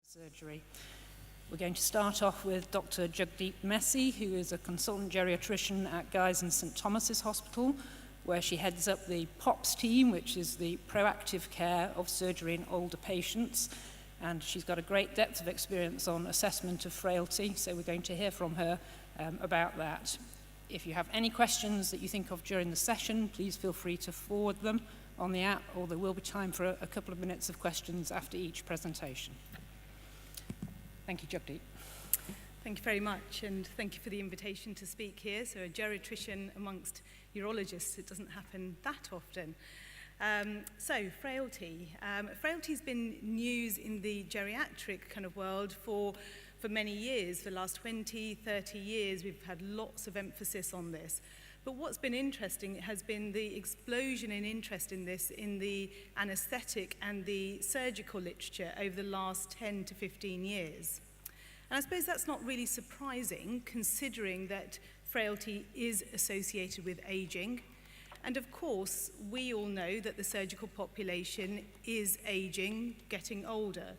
Surgery. We're going to start off with Dr. Jagdeep Messi, who is a consultant geriatrician at Guy's and St Thomas's Hospital, where she heads up the POPS team, which is the proactive care of surgery in older patients. And she's got a great depth of experience on assessment of frailty, so we're going to hear from her about that. If you have any questions that you think of during the session, please feel free to forward them on the app, or there will be time for a couple of minutes of questions after each presentation. Thank you, Jagdeep. Thank you very much, and thank you for the invitation to speak here. So a geriatrician amongst urologists, it doesn't happen that often. So frailty. Frailty's been news in the geriatric kind of world for many years. For the last 20, 30 years, we've had lots of emphasis on this. But what's been interesting has been the explosion in interest in this in the anesthetic and the surgical literature over the last 10 to 15 years. And I suppose that's not really surprising, considering that frailty is associated with aging. And of course, we all know that the surgical population is aging, getting older.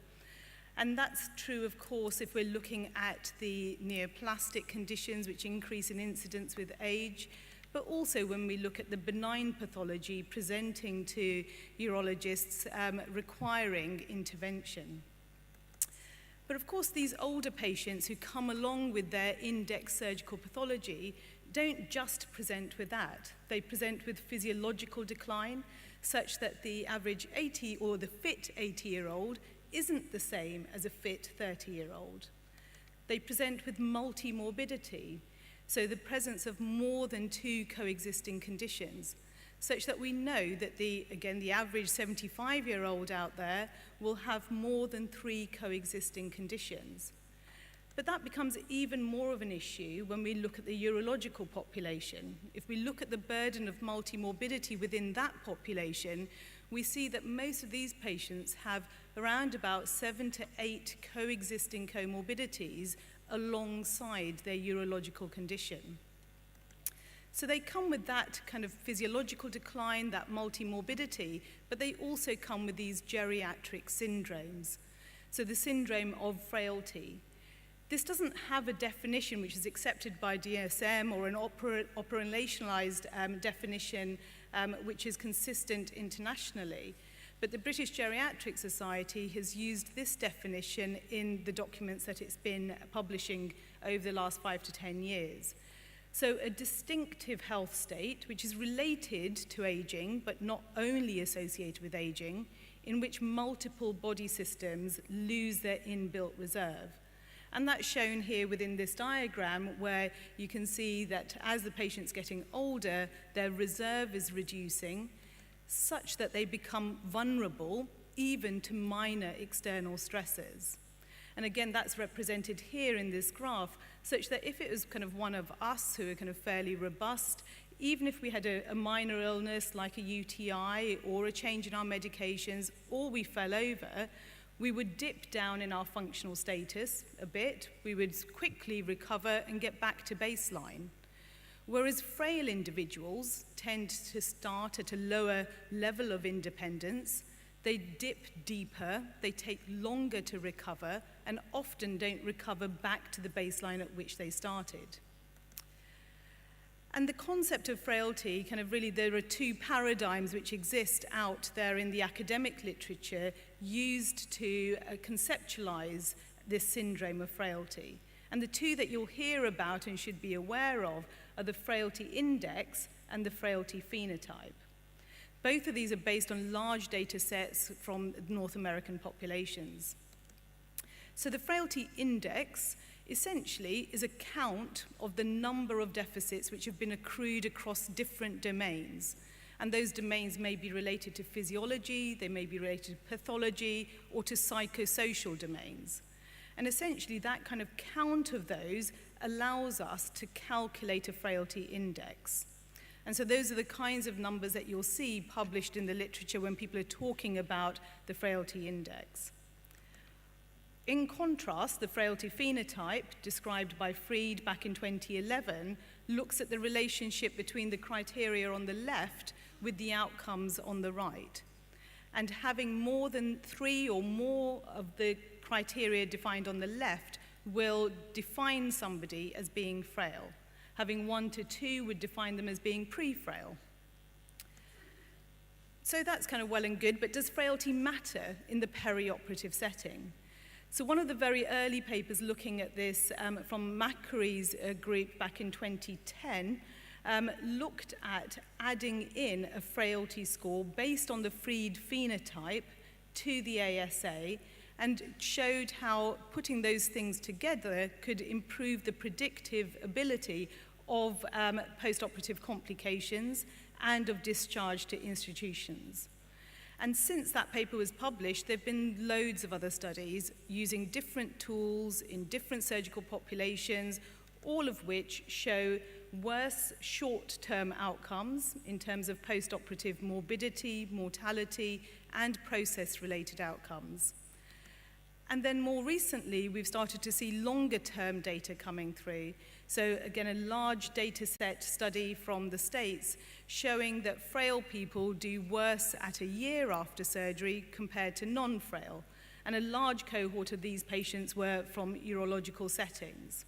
And that's true, of course, if we're looking at the neoplastic conditions, which increase in incidence with age, but also when we look at the benign pathology presenting to urologists requiring intervention. But of course, these older patients who come along with their index surgical pathology don't just present with that. They present with physiological decline, such that the average 80 or the fit 80-year-old isn't the same as a fit 30-year-old. They present with multimorbidity, so the presence of more than two coexisting conditions, such that we know that the average 75-year-old out there will have more than three coexisting conditions. But that becomes even more of an issue when we look at the urological population. If we look at the burden of multimorbidity within that population, we see that most of these patients have around about 7 to 8 coexisting comorbidities alongside their urological condition. So they come with that kind of physiological decline, that multimorbidity, but they also come with these geriatric syndromes. So the syndrome of frailty. This doesn't have a definition which is accepted by DSM or an operationalized definition which is consistent internationally. But the British Geriatric Society has used this definition in the documents that it's been publishing over the last 5 to 10 years. So a distinctive health state which is related to aging, but not only associated with aging, in which multiple body systems lose their inbuilt reserve. And that's shown here within this diagram, where you can see that as the patient's getting older, their reserve is reducing, such that they become vulnerable even to minor external stresses. And again, that's represented here in this graph, such that if it was kind of one of us who are kind of fairly robust, even if we had a minor illness like a UTI or a change in our medications, or we fell over, we would dip down in our functional status a bit, we would quickly recover and get back to baseline. Whereas frail individuals tend to start at a lower level of independence, they dip deeper, they take longer to recover, and often don't recover back to the baseline at which they started. And the concept of frailty, kind of really, there are two paradigms which exist out there in the academic literature used to conceptualize this syndrome of frailty. And the two that you'll hear about and should be aware of are the frailty index and the frailty phenotype. Both of these are based on large data sets from North American populations. So the frailty index essentially is a count of the number of deficits which have been accrued across different domains. And those domains may be related to physiology, they may be related to pathology, or to psychosocial domains. And essentially that kind of count of those allows us to calculate a frailty index. And so those are the kinds of numbers that you'll see published in the literature when people are talking about the frailty index. In contrast, the frailty phenotype, described by Fried back in 2011, looks at the relationship between the criteria on the left with the outcomes on the right. And having more than 3 or more of the criteria defined on the left will define somebody as being frail. Having 1 to 2 would define them as being pre-frail. So that's kind of well and good, but does frailty matter in the perioperative setting? So one of the very early papers looking at this from Macquarie's group back in 2010 looked at adding in a frailty score based on the Fried phenotype to the ASA and showed how putting those things together could improve the predictive ability of postoperative complications and of discharge to institutions. And since that paper was published, there have been loads of other studies using different tools in different surgical populations, all of which show worse short-term outcomes in terms of postoperative morbidity, mortality, and process-related outcomes. And then more recently, we've started to see longer-term data coming through. So again, a large data set study from the States showing that frail people do worse at a year after surgery compared to non-frail. And a large cohort of these patients were from urological settings.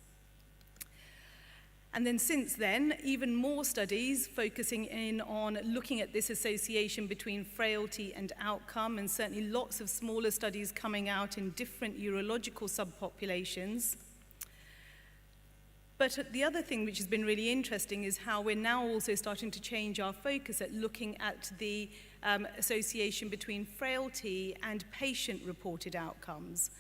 And then since then, even more studies focusing in on looking at this association between frailty and outcome, and certainly lots of smaller studies coming out in different urological subpopulations. But the other thing which has been really interesting is how we're now also starting to change our focus at looking at the association between frailty and patient-reported outcomes.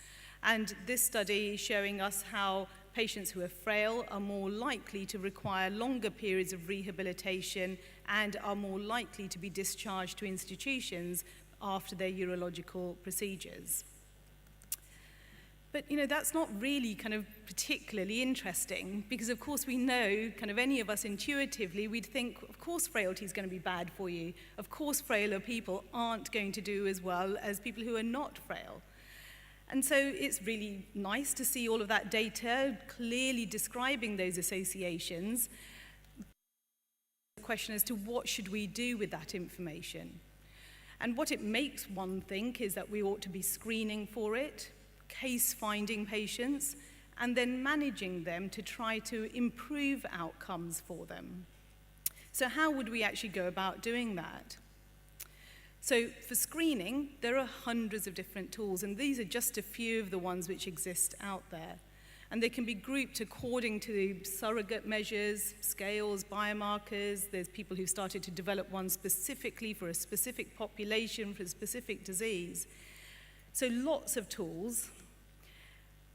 And this study is showing us how patients who are frail are more likely to require longer periods of rehabilitation and are more likely to be discharged to institutions after their urological procedures. But, you know, that's not really kind of particularly interesting because, of course, we know, kind of any of us intuitively, we'd think, of course, frailty is going to be bad for you. Of course, frailer people aren't going to do as well as people who are not frail. And so it's really nice to see all of that data clearly describing those associations. The question as to what should we do with that information? And what it makes one think is that we ought to be screening for it, case-finding patients, and then managing them to try to improve outcomes for them. So how would we actually go about doing that? So for screening, there are hundreds of different tools, and these are just a few of the ones which exist out there. And they can be grouped according to surrogate measures, scales, biomarkers. There's people who've started to develop one specifically for a specific population, for a specific disease. So lots of tools.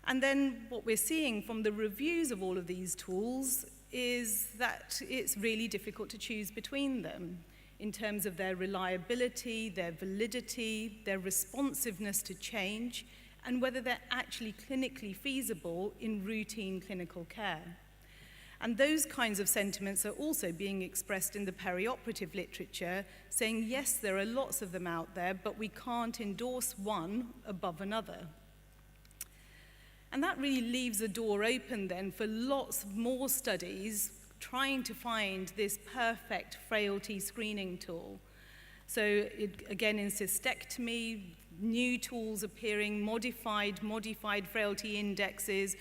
And then what we're seeing from the reviews of all of these tools is that it's really difficult to choose between them in terms of their reliability, their validity, their responsiveness to change, and whether they're actually clinically feasible in routine clinical care. And those kinds of sentiments are also being expressed in the perioperative literature, saying, yes, there are lots of them out there, but we can't endorse one above another. And that really leaves the door open then for lots more studies trying to find this perfect frailty screening tool. So again, in cystectomy, new tools appearing, modified frailty indexes,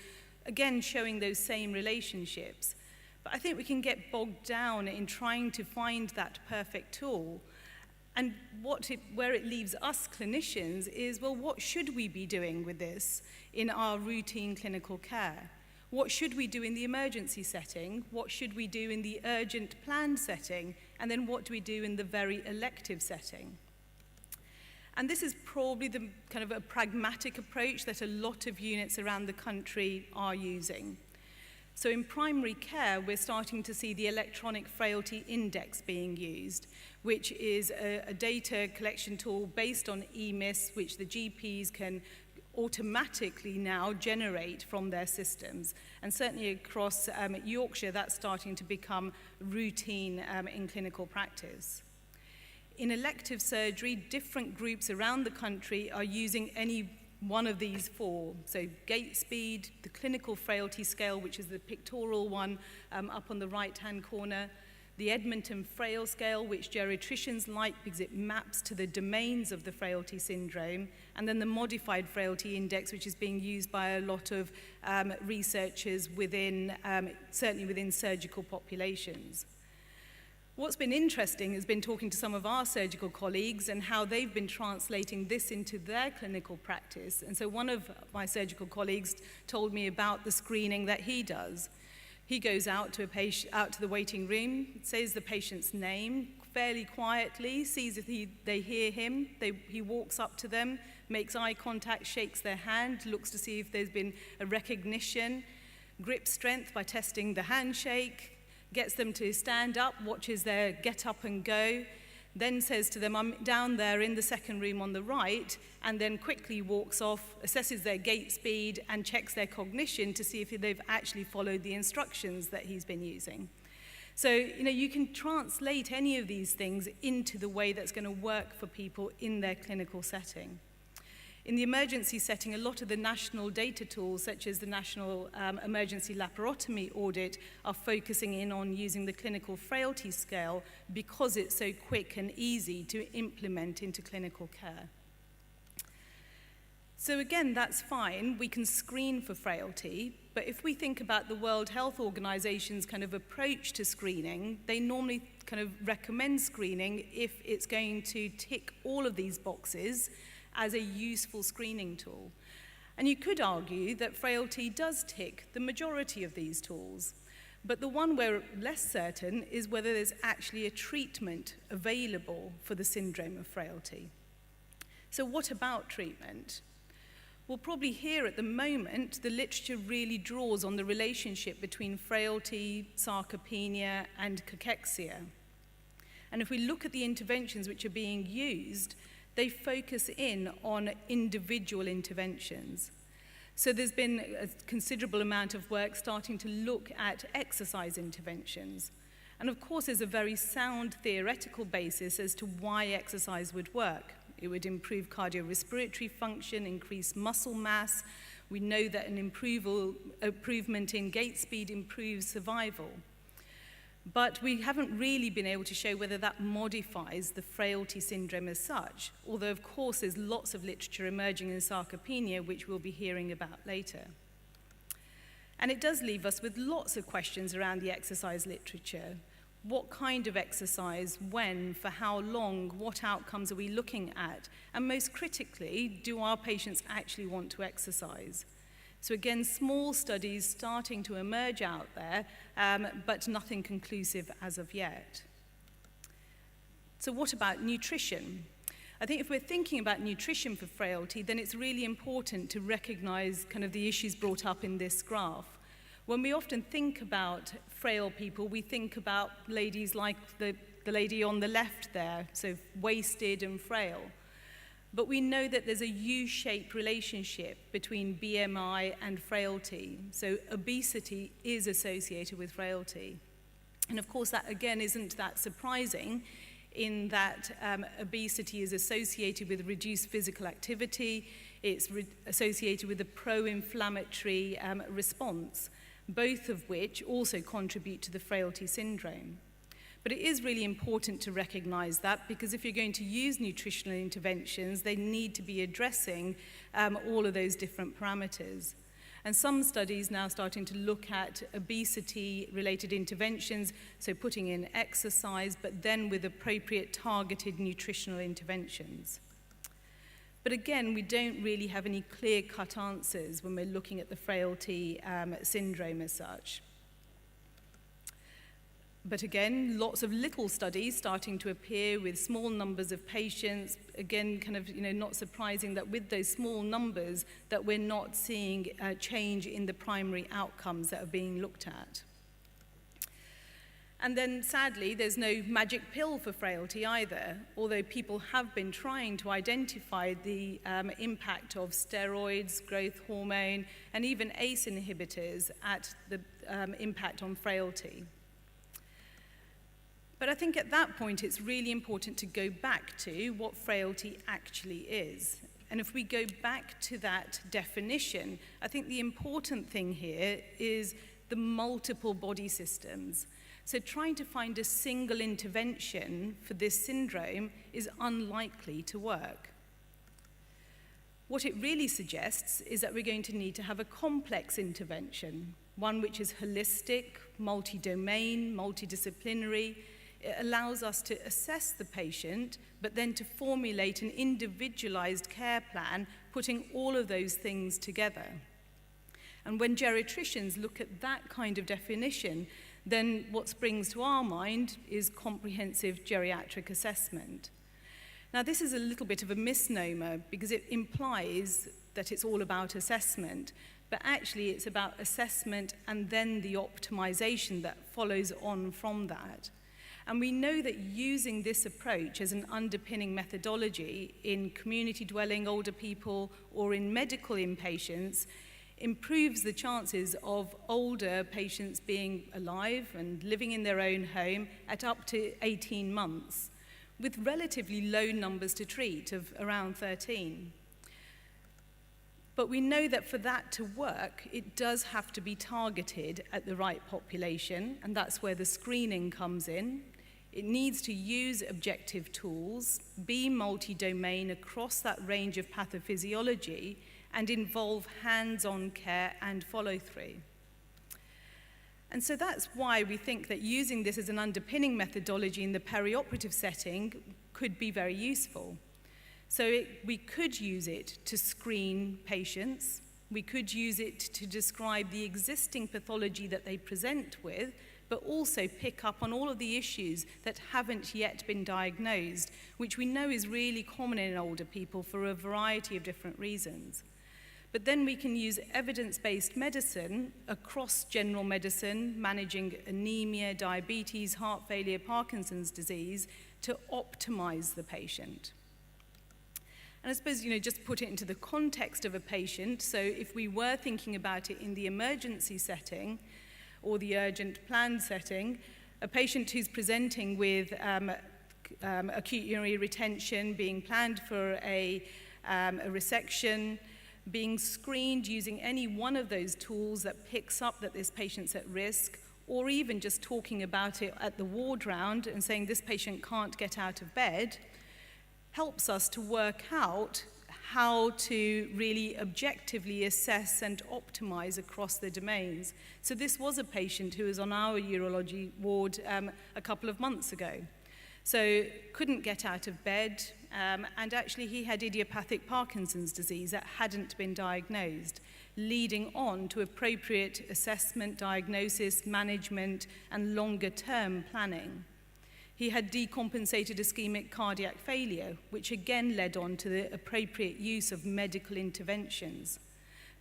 again showing those same relationships. But I think we can get bogged down in trying to find that perfect tool. And where it leaves us clinicians is, well, what should we be doing with this in our routine clinical care? What should we do in the emergency setting? What should we do in the urgent planned setting? And then what do we do in the very elective setting? And this is probably the kind of a pragmatic approach that a lot of units around the country are using. So in primary care, we're starting to see the electronic frailty index being used, which is a data collection tool based on EMIS, which the GPs can automatically now generate from their systems. And certainly across Yorkshire, that's starting to become routine in clinical practice. In elective surgery, different groups around the country are using any one of these four. So gait speed, the clinical frailty scale, which is the pictorial one up on the right-hand corner, the Edmonton Frail Scale, which geriatricians like because it maps to the domains of the frailty syndrome, and then the Modified Frailty Index, which is being used by a lot of researchers within, certainly within surgical populations. What's been interesting has been talking to some of our surgical colleagues and how they've been translating this into their clinical practice. And so one of my surgical colleagues told me about the screening that he does. He goes out to the waiting room, says the patient's name fairly quietly, sees if they hear him. He walks up to them, makes eye contact, shakes their hand, looks to see if there's been a recognition, grip strength by testing the handshake, gets them to stand up, watches their get up and go, then says to them, I'm down there in the second room on the right, and then quickly walks off, assesses their gait speed, and checks their cognition to see if they've actually followed the instructions that he's been using. So, you can translate any of these things into the way that's going to work for people in their clinical setting. In the emergency setting, a lot of the national data tools, such as the National Emergency Laparotomy Audit, are focusing in on using the clinical frailty scale because it's so quick and easy to implement into clinical care. So again, that's fine. We can screen for frailty, but if we think about the World Health Organization's kind of approach to screening, they normally kind of recommend screening if it's going to tick all of these boxes as a useful screening tool. And you could argue that frailty does tick the majority of these tools, but the one we're less certain is whether there's actually a treatment available for the syndrome of frailty. So what about treatment? Well, probably here at the moment, the literature really draws on the relationship between frailty, sarcopenia, and cachexia. And if we look at the interventions which are being used, they focus in on individual interventions. So there's been a considerable amount of work starting to look at exercise interventions. And of course, there's a very sound theoretical basis as to why exercise would work. It would improve cardiorespiratory function, increase muscle mass. We know that an improvement in gait speed improves survival. But we haven't really been able to show whether that modifies the frailty syndrome as such, although of course there's lots of literature emerging in sarcopenia, which we'll be hearing about later. And it does leave us with lots of questions around the exercise literature. What kind of exercise, when, for how long, what outcomes are we looking at? And most critically, do our patients actually want to exercise? So again, small studies starting to emerge out there, but nothing conclusive as of yet. So what about nutrition? I think if we're thinking about nutrition for frailty, then it's really important to recognize kind of the issues brought up in this graph. When we often think about frail people, we think about ladies like the lady on the left there, so wasted and frail. But we know that there's a U-shaped relationship between BMI and frailty. So obesity is associated with frailty. And of course, that again isn't that surprising in that obesity is associated with reduced physical activity. It's associated with a pro-inflammatory response, both of which also contribute to the frailty syndrome. But it is really important to recognize that, because if you're going to use nutritional interventions, they need to be addressing all of those different parameters. And some studies now starting to look at obesity-related interventions, so putting in exercise, but then with appropriate targeted nutritional interventions. But again, we don't really have any clear-cut answers when we're looking at the frailty syndrome as such. But again, lots of little studies starting to appear with small numbers of patients. Again, kind of, not surprising that with those small numbers that we're not seeing a change in the primary outcomes that are being looked at. And then sadly, there's no magic pill for frailty either, although people have been trying to identify the impact of steroids, growth hormone, and even ACE inhibitors at the impact on frailty. But I think at that point, it's really important to go back to what frailty actually is. And if we go back to that definition, I think the important thing here is the multiple body systems. So trying to find a single intervention for this syndrome is unlikely to work. What it really suggests is that we're going to need to have a complex intervention, one which is holistic, multi-domain, multidisciplinary. It allows us to assess the patient, but then to formulate an individualized care plan, putting all of those things together. And when geriatricians look at that kind of definition, then what springs to our mind is comprehensive geriatric assessment. Now, this is a little bit of a misnomer because it implies that it's all about assessment, but actually it's about assessment and then the optimization that follows on from that. And we know that using this approach as an underpinning methodology in community-dwelling older people or in medical inpatients improves the chances of older patients being alive and living in their own home at up to 18 months, with relatively low numbers to treat of around 13. But we know that for that to work, it does have to be targeted at the right population, and that's where the screening comes in. It needs to use objective tools, be multi-domain across that range of pathophysiology, and involve hands-on care and follow-through. And so that's why we think that using this as an underpinning methodology in the perioperative setting could be very useful. So we could use it to screen patients. We could use it to describe the existing pathology that they present with, but also pick up on all of the issues that haven't yet been diagnosed, which we know is really common in older people for a variety of different reasons. But then we can use evidence-based medicine across general medicine, managing anemia, diabetes, heart failure, Parkinson's disease, to optimize the patient. And I suppose, just put it into the context of a patient. So if we were thinking about it in the emergency setting or the urgent plan setting, a patient who's presenting with acute urinary retention, being planned for a resection, being screened using any one of those tools that picks up that this patient's at risk, or even just talking about it at the ward round and saying this patient can't get out of bed, helps us to work out how to really objectively assess and optimize across the domains. So this was a patient who was on our urology ward a couple of months ago. So couldn't get out of bed, and actually he had idiopathic Parkinson's disease that hadn't been diagnosed, leading on to appropriate assessment, diagnosis, management, and longer-term planning. He had decompensated ischemic cardiac failure, which again led on to the appropriate use of medical interventions.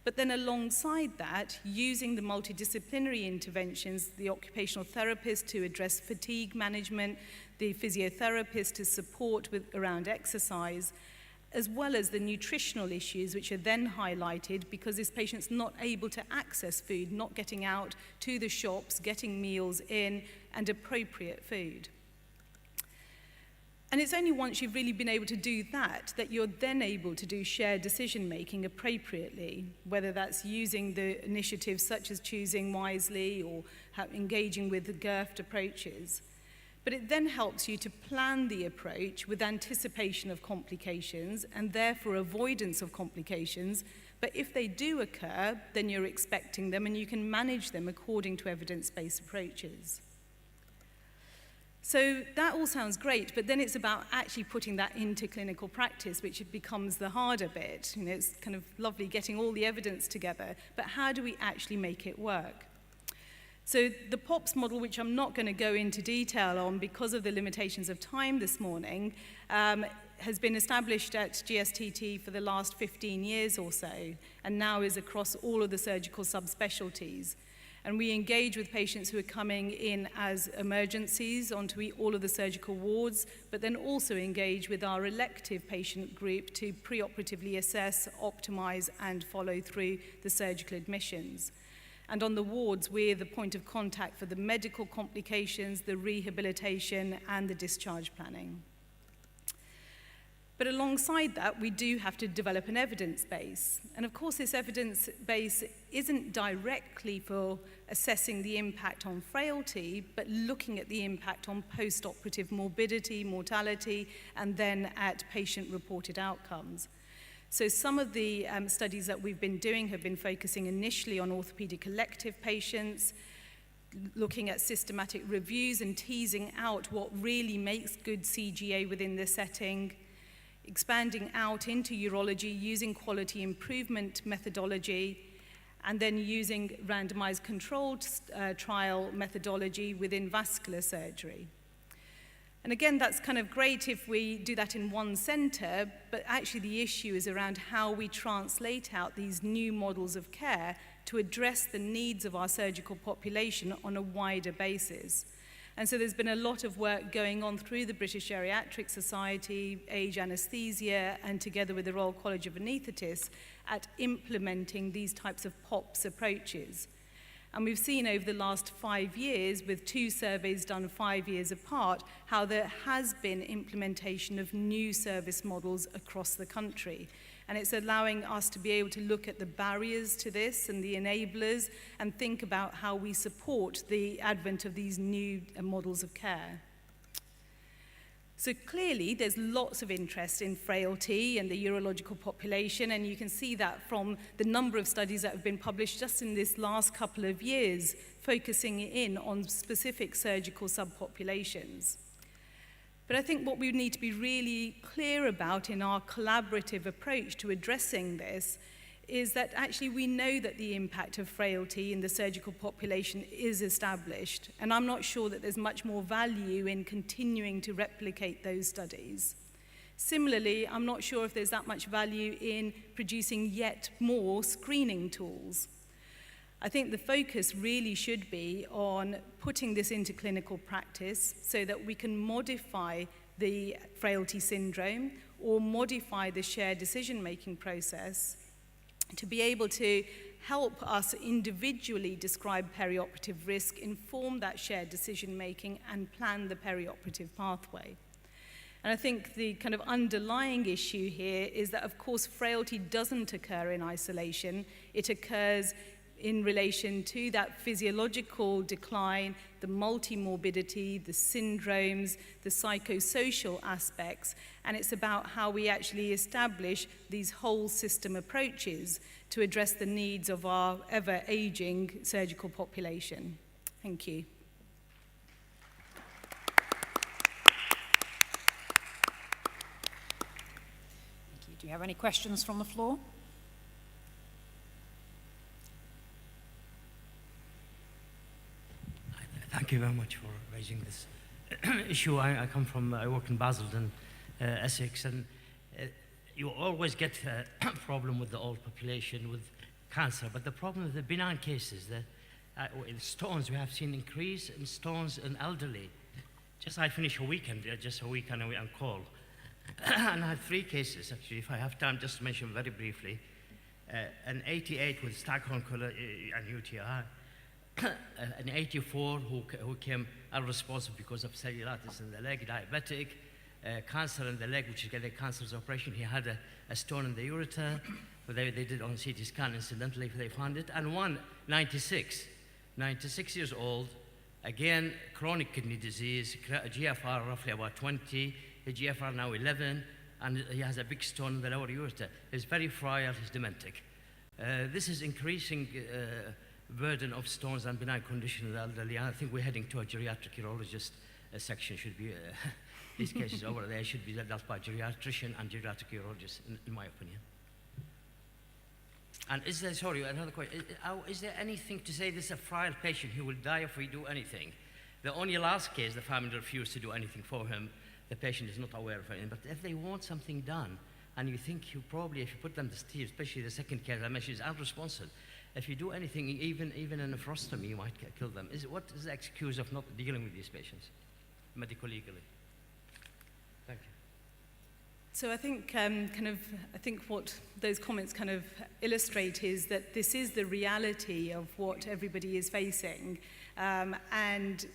But then alongside that, using the multidisciplinary interventions, the occupational therapist to address fatigue management, the physiotherapist to support around exercise, as well as the nutritional issues, which are then highlighted because this patient's not able to access food, not getting out to the shops, getting meals in, and appropriate food. And it's only once you've really been able to do that that you're then able to do shared decision-making appropriately, whether that's using the initiatives such as choosing wisely or engaging with the GERFT approaches. But it then helps you to plan the approach with anticipation of complications and therefore avoidance of complications. But if they do occur, then you're expecting them and you can manage them according to evidence-based approaches. So that all sounds great, but then it's about actually putting that into clinical practice, which becomes the harder bit. It's kind of lovely getting all the evidence together, but how do we actually make it work? So the POPs model, which I'm not going to go into detail on because of the limitations of time this morning, has been established at GSTT for the last 15 years or so, and now is across all of the surgical subspecialties. And we engage with patients who are coming in as emergencies onto all of the surgical wards, but then also engage with our elective patient group to preoperatively assess, optimize, and follow through the surgical admissions. And on the wards, we're the point of contact for the medical complications, the rehabilitation, and the discharge planning. But alongside that, we do have to develop an evidence base. And of course, this evidence base isn't directly for assessing the impact on frailty, but looking at the impact on post-operative morbidity, mortality, and then at patient-reported outcomes. So some of the studies that we've been doing have been focusing initially on orthopedic elective patients, looking at systematic reviews and teasing out what really makes good CGA within the setting, expanding out into urology using quality improvement methodology, and then using randomized controlled trial methodology within vascular surgery. And again, that's kind of great if we do that in one center, but actually the issue is around how we translate out these new models of care to address the needs of our surgical population on a wider basis. And so there's been a lot of work going on through the British Geriatric Society, Age Anesthesia, and together with the Royal College of Anaesthetists at implementing these types of POPs approaches. And we've seen over the last 5 years, with 2 surveys done 5 years apart, how there has been implementation of new service models across the country. And it's allowing us to be able to look at the barriers to this and the enablers and think about how we support the advent of these new models of care. So clearly, there's lots of interest in frailty and the urological population, and you can see that from the number of studies that have been published just in this last couple of years, focusing in on specific surgical subpopulations. But I think what we need to be really clear about in our collaborative approach to addressing this is that actually we know that the impact of frailty in the surgical population is established, and I'm not sure that there's much more value in continuing to replicate those studies. Similarly, I'm not sure if there's that much value in producing yet more screening tools. I think the focus really should be on putting this into clinical practice so that we can modify the frailty syndrome or modify the shared decision-making process to be able to help us individually describe perioperative risk, inform that shared decision-making, and plan the perioperative pathway. And I think the kind of underlying issue here is that, of course, frailty doesn't occur in isolation. It occurs in relation to that physiological decline, the multimorbidity, the syndromes, the psychosocial aspects, and it's about how we actually establish these whole system approaches to address the needs of our ever-aging surgical population. Thank you. Thank you. Do you have any questions from the floor? Thank you very much for raising this issue. I come from, I work in Basildon, Essex, and you always get a problem with the old population with cancer, but the problem with the benign cases, in stones, we have seen increase in stones in elderly. I finished a weekend on call, and I had 3 cases, actually, if I have time, just to mention very briefly. An 88 with Stockholm and UTI, an 84 who came unresponsive because of cellulitis in the leg, diabetic, cancer in the leg, which is getting a cancer's operation. He had a stone in the ureter, but they did on CT scan, incidentally, they found it. And one, 96 years old, again, chronic kidney disease, GFR roughly about 20, the GFR now 11, and he has a big stone in the lower ureter. He's very frail, he's dementic. This is increasing burden of stones and benign condition in the elderly. I think we're heading to a geriatric urologist section. Should be these cases over there should be dealt by geriatrician and geriatric urologist, in my opinion. And is there, sorry, another question. Is there anything to say this is a frail patient who will die if we do anything? The only last case, the family refused to do anything for him. The patient is not aware of anything. But if they want something done, and you think you probably, if you put them to sleep, especially the second case I mentioned, is unresponsive. If you do anything, even a nephrostomy, you might kill them. What is the excuse of not dealing with these patients, medico-legally? Thank you. So I think I think what those comments kind of illustrate is that this is the reality of what everybody is facing, and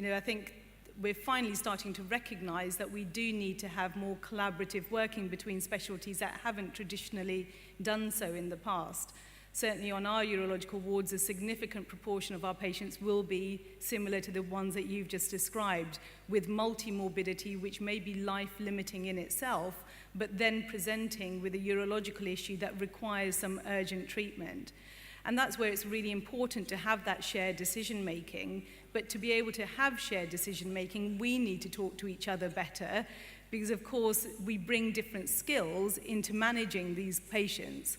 I think we're finally starting to recognize that we do need to have more collaborative working between specialties that haven't traditionally done so in the past. Certainly on our urological wards, a significant proportion of our patients will be similar to the ones that you've just described, with multimorbidity, which may be life-limiting in itself, but then presenting with a urological issue that requires some urgent treatment. And that's where it's really important to have that shared decision-making. But to be able to have shared decision-making, we need to talk to each other better, because, of course, we bring different skills into managing these patients.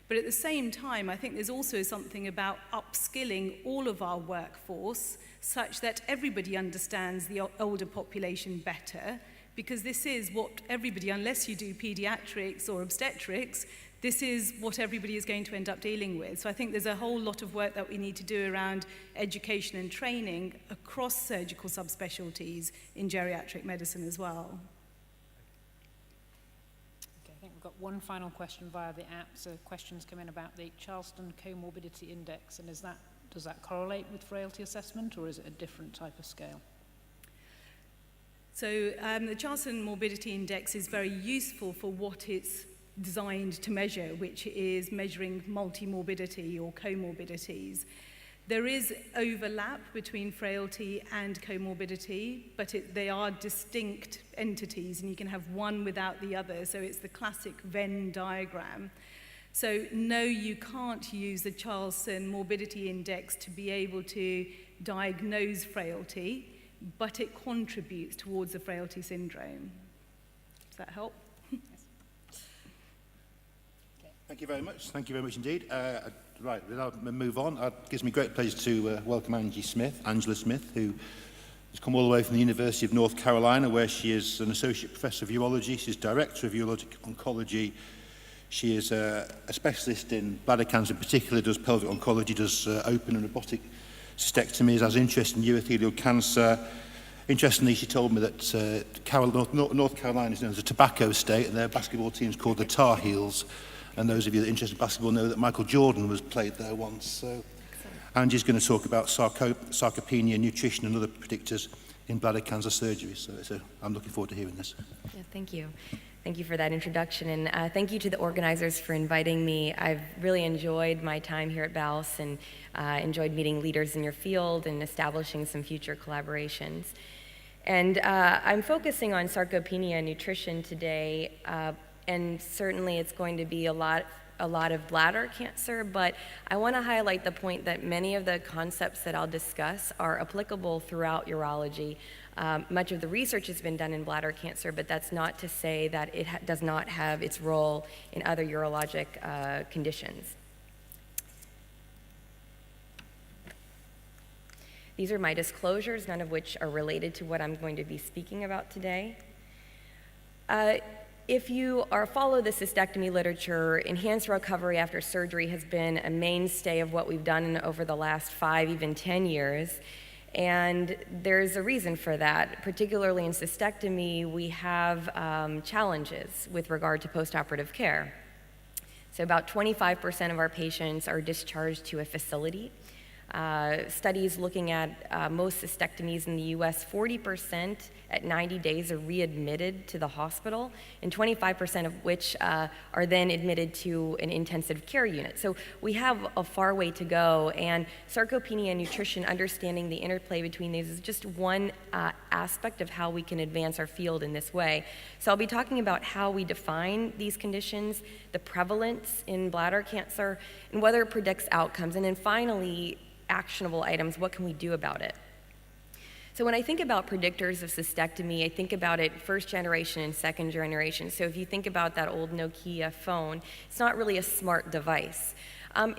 But at the same time, I think there's also something about upskilling all of our workforce such that everybody understands the older population better, because this is what everybody, unless you do pediatrics or obstetrics, this is what everybody is going to end up dealing with. So I think there's a whole lot of work that we need to do around education and training across surgical subspecialties in geriatric medicine as well. I think we've got one final question via the app. So questions come in about the Charleston Comorbidity Index, and does that correlate with frailty assessment, or is it a different type of scale? So the Charleston Morbidity Index is very useful for what it's designed to measure, which is measuring multimorbidity or comorbidities. There is overlap between frailty and comorbidity, but they are distinct entities, and you can have one without the other. So it's the classic Venn diagram. So no, you can't use the Charleston Morbidity Index to be able to diagnose frailty, but it contributes towards the frailty syndrome. Does that help? Thank you very much. Thank you very much indeed. Right, without move on, it gives me great pleasure to welcome Angela Smith, who has come all the way from the University of North Carolina, where she is an associate professor of urology. She's director of urologic oncology. She is a specialist in bladder cancer, in particular does pelvic oncology, does open and robotic cystectomies, has interest in urothelial cancer. Interestingly, she told me that North Carolina is known as a tobacco state, and their basketball team is called the Tar Heels. And those of you that are interested in basketball know that Michael Jordan was played there once. So Angie's going to talk about sarcopenia, nutrition, and other predictors in bladder cancer surgery. So I'm looking forward to hearing this. Yeah, thank you. Thank you for that introduction, and thank you to the organizers for inviting me. I've really enjoyed my time here at BAUS and enjoyed meeting leaders in your field and establishing some future collaborations. And I'm focusing on sarcopenia nutrition today, and certainly it's going to be a lot of bladder cancer, but I want to highlight the point that many of the concepts that I'll discuss are applicable throughout urology. Much of the research has been done in bladder cancer, but that's not to say that it does not have its role in other urologic conditions. These are my disclosures, none of which are related to what I'm going to be speaking about today. If you follow the cystectomy literature, enhanced recovery after surgery has been a mainstay of what we've done over the last 5, even 10 years. And there's a reason for that. Particularly in cystectomy, we have challenges with regard to postoperative care. So about 25% of our patients are discharged to a facility. Studies looking at most cystectomies in the US, 40% at 90 days are readmitted to the hospital, and 25% of which are then admitted to an intensive care unit. So we have a far way to go, and sarcopenia and nutrition, understanding the interplay between these is just one aspect of how we can advance our field in this way. So I'll be talking about how we define these conditions, the prevalence in bladder cancer, and whether it predicts outcomes, and then finally, actionable items, what can we do about it? So when I think about predictors of cystectomy, I think about it first generation and second generation. So if you think about that old Nokia phone, it's not really a smart device.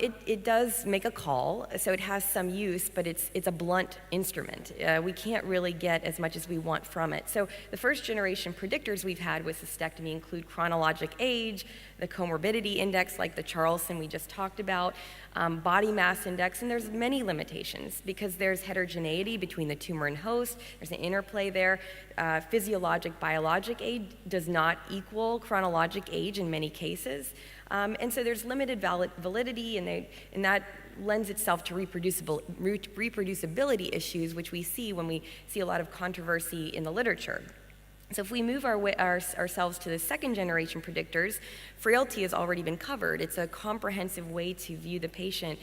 It does make a call, so it has some use, but it's a blunt instrument. We can't really get as much as we want from it. So the first generation predictors we've had with cystectomy include chronologic age, the comorbidity index like the Charleston we just talked about, body mass index, and there's many limitations because there's heterogeneity between the tumor and host, there's an interplay there. Physiologic biologic age does not equal chronologic age in many cases. And so there's limited validity, and that lends itself to reproducibility issues, which we see when we see a lot of controversy in the literature. So if we move ourselves to the second generation predictors, frailty has already been covered. It's a comprehensive way to view the patient.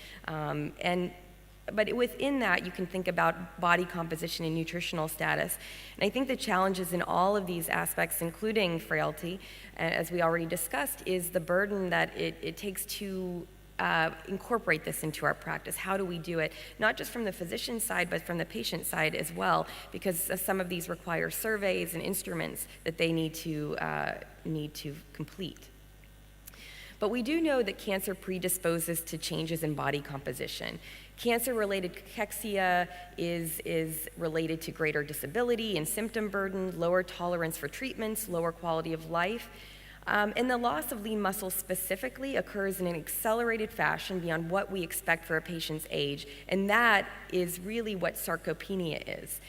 But within that, you can think about body composition and nutritional status. And I think the challenges in all of these aspects, including frailty, as we already discussed, is the burden that it takes to incorporate this into our practice. How do we do it? Not just from the physician side, but from the patient side as well, because some of these require surveys and instruments that they need to complete. But we do know that cancer predisposes to changes in body composition. Cancer-related cachexia is related to greater disability and symptom burden, lower tolerance for treatments, lower quality of life. And the loss of lean muscle specifically occurs in an accelerated fashion beyond what we expect for a patient's age, and that is really what sarcopenia is.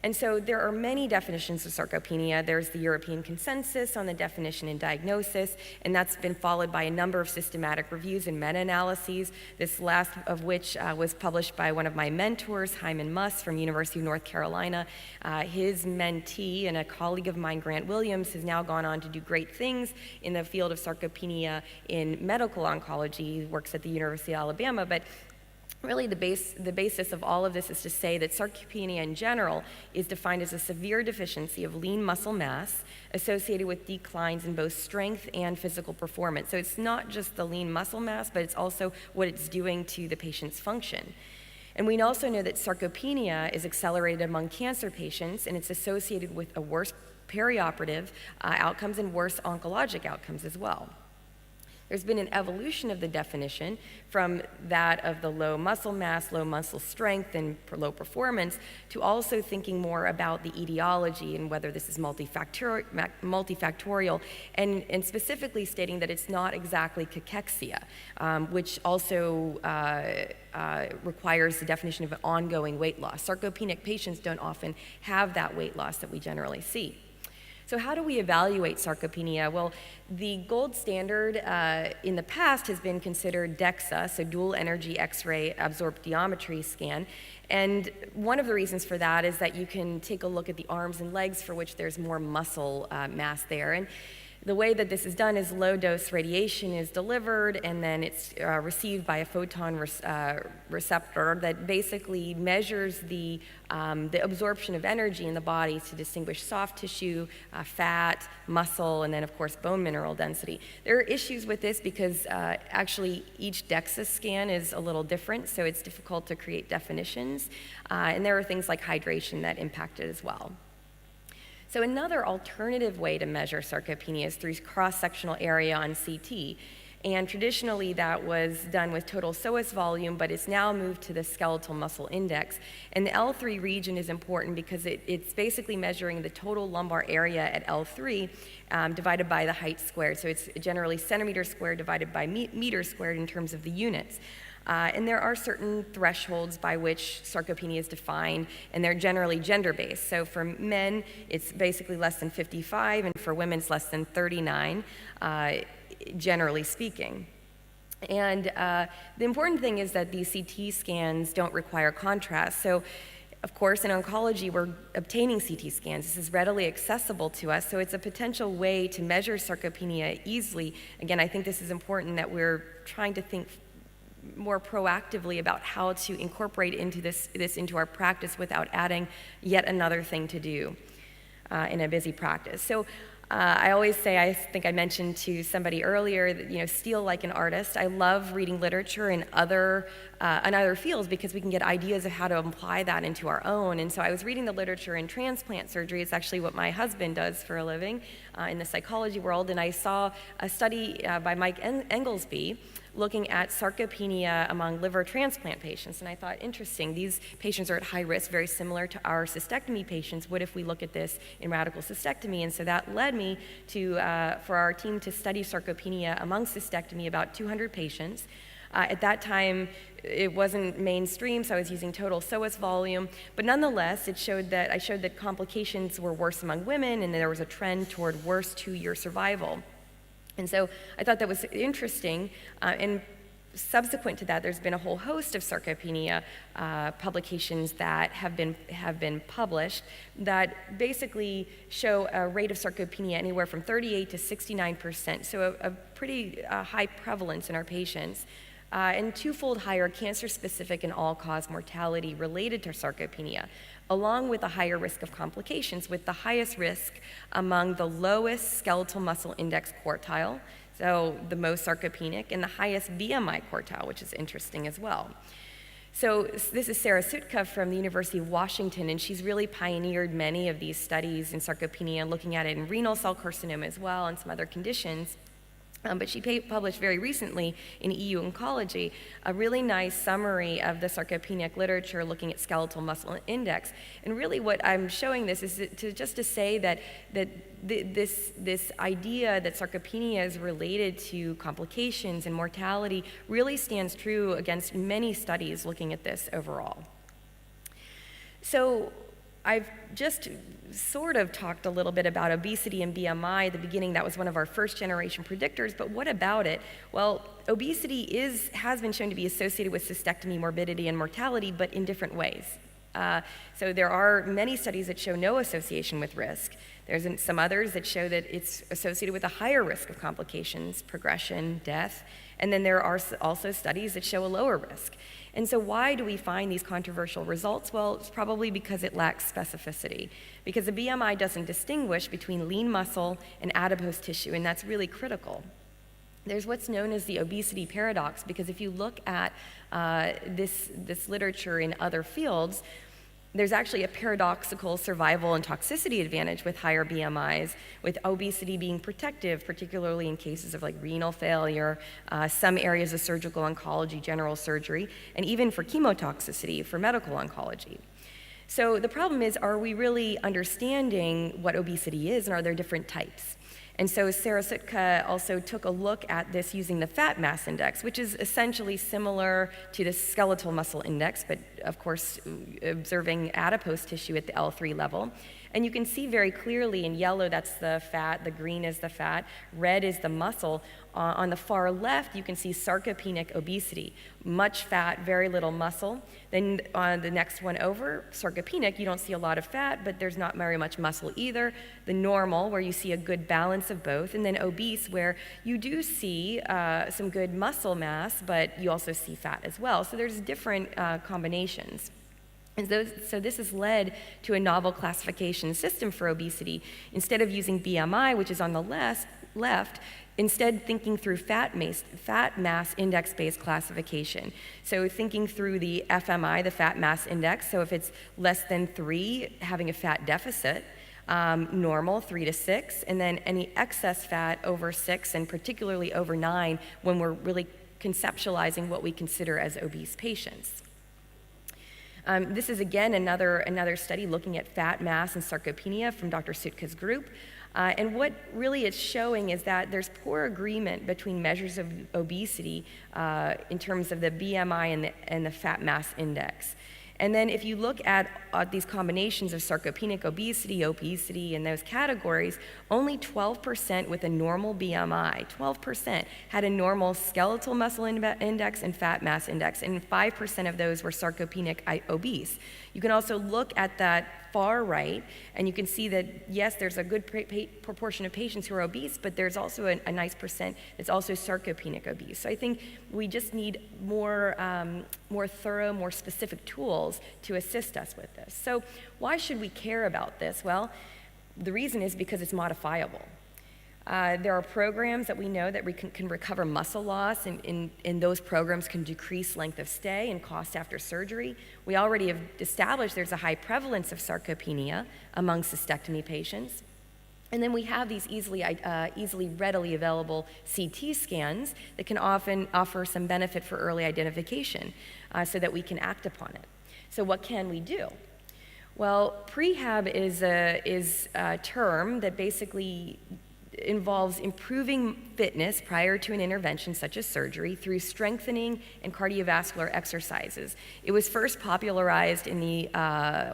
And so there are many definitions of sarcopenia. There's the European consensus on the definition and diagnosis, and that's been followed by a number of systematic reviews and meta-analyses, this last of which was published by one of my mentors, Hyman Muss from University of North Carolina. His mentee and a colleague of mine, Grant Williams, has now gone on to do great things in the field of sarcopenia in medical oncology. He works at the University of Alabama, but really, the basis of all of this is to say that sarcopenia in general is defined as a severe deficiency of lean muscle mass associated with declines in both strength and physical performance. So it's not just the lean muscle mass, but it's also what it's doing to the patient's function. And we also know that sarcopenia is accelerated among cancer patients, and it's associated with a worse perioperative outcomes and worse oncologic outcomes as well. There's been an evolution of the definition from that of the low muscle mass, low muscle strength, and low performance to also thinking more about the etiology and whether this is multifactorial, and specifically stating that it's not exactly cachexia, which also requires the definition of an ongoing weight loss. Sarcopenic patients don't often have that weight loss that we generally see. So how do we evaluate sarcopenia? Well, the gold standard in the past has been considered DEXA, so dual energy X-ray absorptiometry scan. And one of the reasons for that is that you can take a look at the arms and legs for which there's more muscle mass there. And the way that this is done is low-dose radiation is delivered, and then it's received by a photon receptor that basically measures the absorption of energy in the body to distinguish soft tissue, fat, muscle, and then, of course, bone mineral density. There are issues with this because actually each DEXA scan is a little different, so it's difficult to create definitions. And there are things like hydration that impact it as well. So another alternative way to measure sarcopenia is through cross-sectional area on CT. And traditionally that was done with total psoas volume, but it's now moved to the skeletal muscle index. And the L3 region is important because it's basically measuring the total lumbar area at L3 divided by the height squared. So it's generally centimeters squared divided by meters squared in terms of the units. And there are certain thresholds by which sarcopenia is defined, and they're generally gender-based. So for men, it's basically less than 55, and for women, it's less than 39, generally speaking. And the important thing is that these CT scans don't require contrast. So, of course, in oncology, we're obtaining CT scans. This is readily accessible to us, so it's a potential way to measure sarcopenia easily. Again, I think this is important that we're trying to think more proactively about how to incorporate this into our practice without adding yet another thing to do in a busy practice. So I always say, I think I mentioned to somebody earlier, that, steal like an artist. I love reading literature in other fields because we can get ideas of how to apply that into our own. And so I was reading the literature in transplant surgery. It's actually what my husband does for a living in the psychology world. And I saw a study by Mike Englesby looking at sarcopenia among liver transplant patients. And I thought, interesting, these patients are at high risk, very similar to our cystectomy patients. What if we look at this in radical cystectomy? And so that led me to, for our team to study sarcopenia among cystectomy, about 200 patients. At that time, it wasn't mainstream, so I was using total psoas volume. But nonetheless, I showed that complications were worse among women, and there was a trend toward worse 2-year survival. And so I thought that was interesting, and subsequent to that, there's been a whole host of sarcopenia publications that have been published that basically show a rate of sarcopenia anywhere from 38 to 69%, so a pretty high prevalence in our patients, and twofold higher cancer-specific and all-cause mortality related to sarcopenia, along with a higher risk of complications, with the highest risk among the lowest skeletal muscle index quartile, so the most sarcopenic, and the highest BMI quartile, which is interesting as well. So this is Sarah Sutka from the University of Washington, and she's really pioneered many of these studies in sarcopenia, looking at it in renal cell carcinoma as well and some other conditions. But she published very recently in EU Oncology a really nice summary of the sarcopenic literature looking at skeletal muscle index. And really what I'm showing this is to say that this idea that sarcopenia is related to complications and mortality really stands true against many studies looking at this overall. So I've just sort of talked a little bit about obesity and BMI at the beginning. That was one of our first generation predictors, but what about it? Well, obesity has been shown to be associated with cystectomy morbidity and mortality, but in different ways. So there are many studies that show no association with risk. There's some others that show that it's associated with a higher risk of complications, progression, death, and then there are also studies that show a lower risk. And so why do we find these controversial results? Well, it's probably because it lacks specificity, because the BMI doesn't distinguish between lean muscle and adipose tissue, and that's really critical. There's what's known as the obesity paradox, because if you look at this literature in other fields, there's actually a paradoxical survival and toxicity advantage with higher BMIs, with obesity being protective, particularly in cases of like renal failure, some areas of surgical oncology, general surgery, and even for chemotoxicity for medical oncology. So the problem is, are we really understanding what obesity is, and are there different types? And so Sarah Sutka also took a look at this using the fat mass index, which is essentially similar to the skeletal muscle index, but of course observing adipose tissue at the L3 level. And you can see very clearly in yellow, that's the fat, the green is the fat, red is the muscle. On the far left, you can see sarcopenic obesity, much fat, very little muscle. Then on the next one over, sarcopenic, you don't see a lot of fat, but there's not very much muscle either. The normal, where you see a good balance of both. And then obese, where you do see some good muscle mass, but you also see fat as well. So there's different combinations. And so this has led to a novel classification system for obesity. Instead of using BMI, which is on the left, instead thinking through fat mass index-based classification. So thinking through the FMI, the fat mass index, so if it's less than 3, having a fat deficit, normal 3 to 6, and then any excess fat over 6, and particularly over 9, when we're really conceptualizing what we consider as obese patients. This is again another study looking at fat mass and sarcopenia from Dr. Sutka's group. And what really it's showing is that there's poor agreement between measures of obesity in terms of the BMI and the fat mass index. And then if you look at these combinations of sarcopenic obesity, and those categories, only 12% with a normal BMI, 12% had a normal skeletal muscle index and fat mass index, and 5% of those were sarcopenic obese. You can also look at that far right, and you can see that, yes, there's a good proportion of patients who are obese, but there's also a nice percent that's also sarcopenic obese. So I think we just need more thorough, more specific tools to assist us with this. So why should we care about this? Well, the reason is because it's modifiable. There are programs that we know that can recover muscle loss, and those programs can decrease length of stay and cost after surgery. We already have established there's a high prevalence of sarcopenia among cystectomy patients. And then we have these easily readily available CT scans that can often offer some benefit for early identification so that we can act upon it. So what can we do? Well, PREHAB is a term that basically involves improving fitness prior to an intervention such as surgery through strengthening and cardiovascular exercises. It was first popularized in the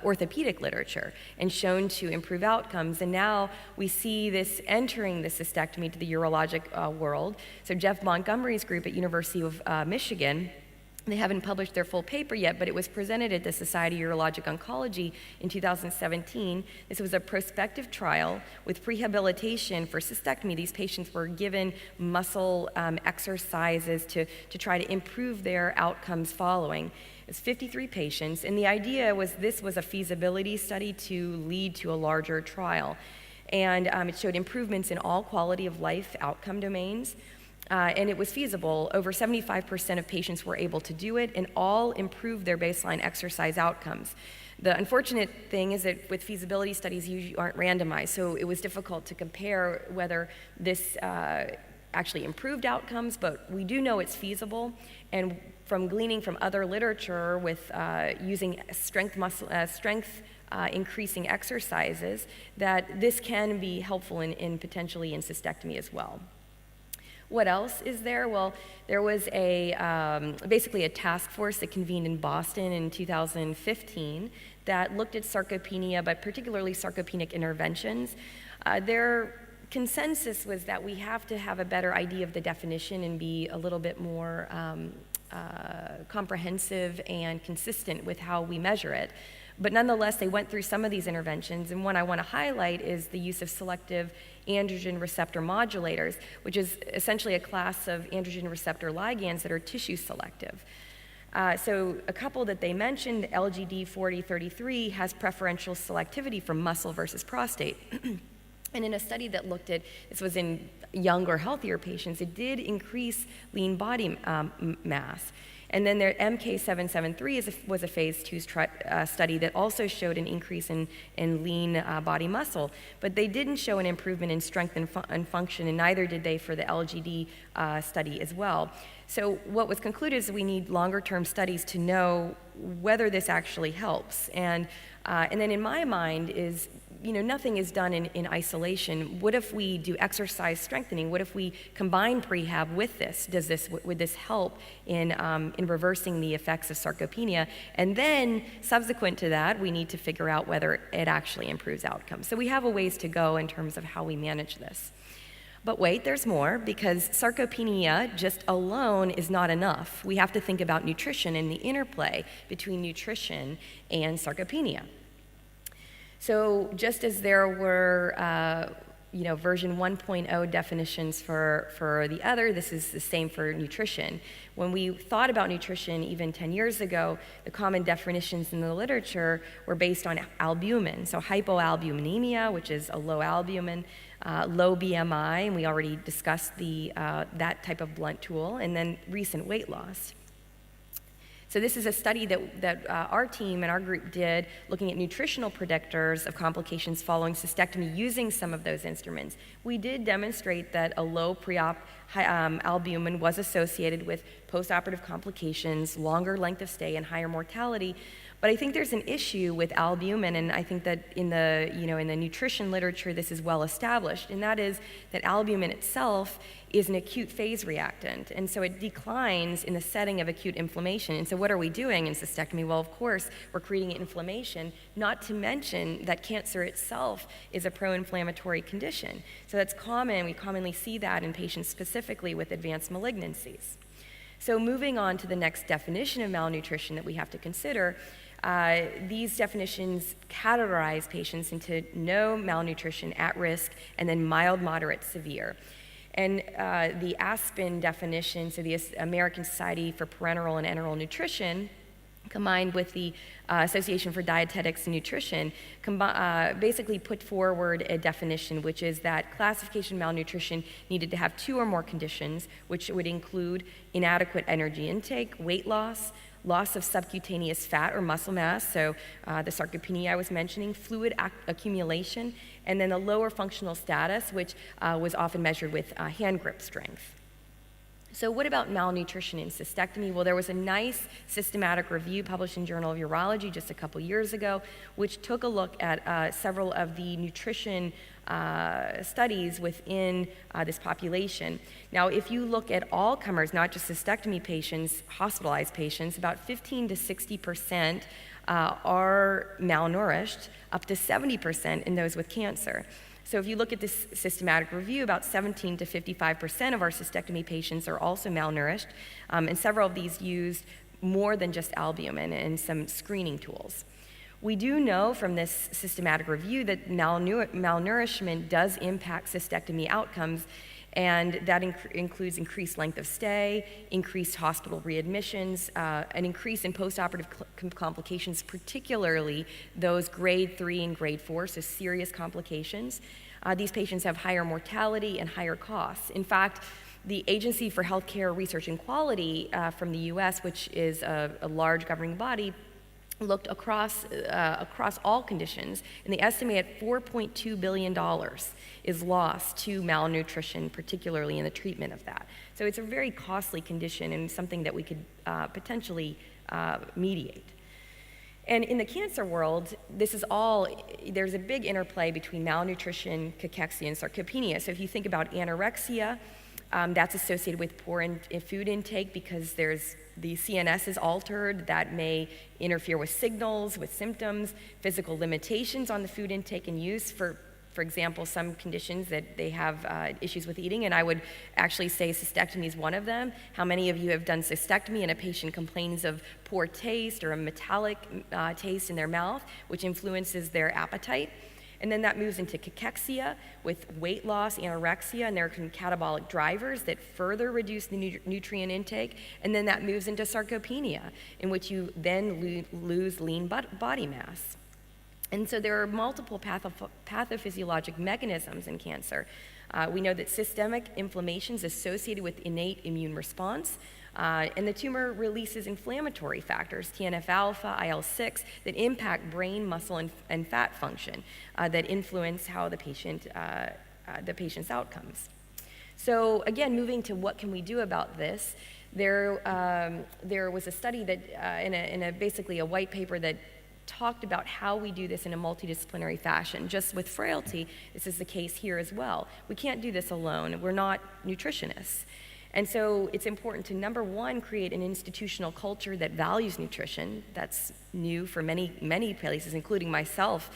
orthopedic literature and shown to improve outcomes, and now we see this entering the cystectomy to the urologic world. So Jeff Montgomery's group at University of Michigan, they haven't published their full paper yet, but it was presented at the Society of Urologic Oncology in 2017. This was a prospective trial with prehabilitation for cystectomy. These patients were given muscle exercises to try to improve their outcomes following. It's 53 patients, and the idea was this was a feasibility study to lead to a larger trial. And it showed improvements in all quality of life outcome domains. And it was feasible. Over 75% of patients were able to do it, and all improved their baseline exercise outcomes. The unfortunate thing is that with feasibility studies, usually aren't randomized, so it was difficult to compare whether this actually improved outcomes, but we do know it's feasible, and from gleaning from other literature with using strength increasing exercises, that this can be helpful in potentially in cystectomy as well. What else is there? Well, there was basically a task force that convened in Boston in 2015 that looked at sarcopenia, but particularly sarcopenic interventions. Their consensus was that we have to have a better idea of the definition and be a little bit more comprehensive and consistent with how we measure it. But nonetheless, they went through some of these interventions, and one I want to highlight is the use of selective androgen receptor modulators, which is essentially a class of androgen receptor ligands that are tissue selective. So a couple that they mentioned, LGD4033, has preferential selectivity for muscle versus prostate. And in a study that looked at, this was in younger, healthier patients, it did increase lean body mass. And then their MK773 was a phase 2 study that also showed an increase in lean body muscle. But they didn't show an improvement in strength and function, and neither did they for the LGD study as well. So what was concluded is that we need longer-term studies to know whether this actually helps. And then in my mind is, nothing is done in isolation. What if we do exercise strengthening? What if we combine prehab with this? Would this help in reversing the effects of sarcopenia? And then subsequent to that, we need to figure out whether it actually improves outcomes. So we have a ways to go in terms of how we manage this. But wait, there's more, because sarcopenia just alone is not enough. We have to think about nutrition and the interplay between nutrition and sarcopenia. So just as there were, version 1.0 definitions for the other, this is the same for nutrition. When we thought about nutrition even 10 years ago, the common definitions in the literature were based on albumin. So hypoalbuminemia, which is a low albumin, low BMI, and we already discussed that type of blunt tool, and then recent weight loss. So this is a study that our team and our group did looking at nutritional predictors of complications following cystectomy using some of those instruments. We did demonstrate that a low pre-op albumin was associated with postoperative complications, longer length of stay, and higher mortality. But I think there's an issue with albumin, and I think that in the nutrition literature this is well established, and that is that albumin itself is an acute phase reactant, and so it declines in the setting of acute inflammation. And so what are we doing in cystectomy? Well, of course, we're creating inflammation, not to mention that cancer itself is a pro-inflammatory condition. So that's common. We commonly see that in patients specifically with advanced malignancies. So moving on to the next definition of malnutrition that we have to consider, these definitions categorize patients into no malnutrition, at risk, and then mild, moderate, severe. And the ASPEN definition, so the American Society for Parenteral and Enteral Nutrition, combined with the Association for Dietetics and Nutrition, basically put forward a definition, which is that classification malnutrition needed to have 2 or more conditions, which would include inadequate energy intake, weight loss, loss of subcutaneous fat or muscle mass, so the sarcopenia I was mentioning, fluid accumulation, and then a lower functional status, which was often measured with hand grip strength. So what about malnutrition in cystectomy? Well, there was a nice systematic review published in Journal of Urology just a couple years ago, which took a look at several of the nutrition studies within this population. Now, if you look at all comers, not just cystectomy patients, hospitalized patients, about 15 to 60% are malnourished, up to 70% in those with cancer. So if you look at this systematic review, about 17 to 55% of our cystectomy patients are also malnourished, and several of these used more than just albumin and some screening tools. We do know from this systematic review that malnourishment does impact cystectomy outcomes, and that includes increased length of stay, increased hospital readmissions, an increase in postoperative complications, particularly those grade 3 and grade 4, so serious complications. These patients have higher mortality and higher costs. In fact, the Agency for Healthcare Research and Quality from the US, which is a large governing body, looked across all conditions, and they estimate $4.2 billion is lost to malnutrition, particularly in the treatment of that. So it's a very costly condition and something that we could potentially mediate. And in the cancer world, there's a big interplay between malnutrition, cachexia, and sarcopenia. So if you think about anorexia, that's associated with poor food intake because the CNS is altered. That may interfere with signals, with symptoms, physical limitations on the food intake and use. For example, some conditions that they have issues with eating, and I would actually say cystectomy is one of them. How many of you have done cystectomy and a patient complains of poor taste or a metallic taste in their mouth, which influences their appetite? And then that moves into cachexia with weight loss, anorexia, and there are catabolic drivers that further reduce the nutrient intake. And then that moves into sarcopenia, in which you then lose lean body mass. And so there are multiple pathophysiologic mechanisms in cancer. We know that systemic inflammation is associated with innate immune response, and the tumor releases inflammatory factors, TNF-alpha, IL-6, that impact brain, muscle, and fat function that influence how the patient's outcomes. So again, moving to what can we do about this, there was a study that in basically a white paper that talked about how we do this in a multidisciplinary fashion. Just with frailty, this is the case here as well. We can't do this alone. We're not nutritionists. And so it's important to, number one, create an institutional culture that values nutrition. That's new for many, many places, including myself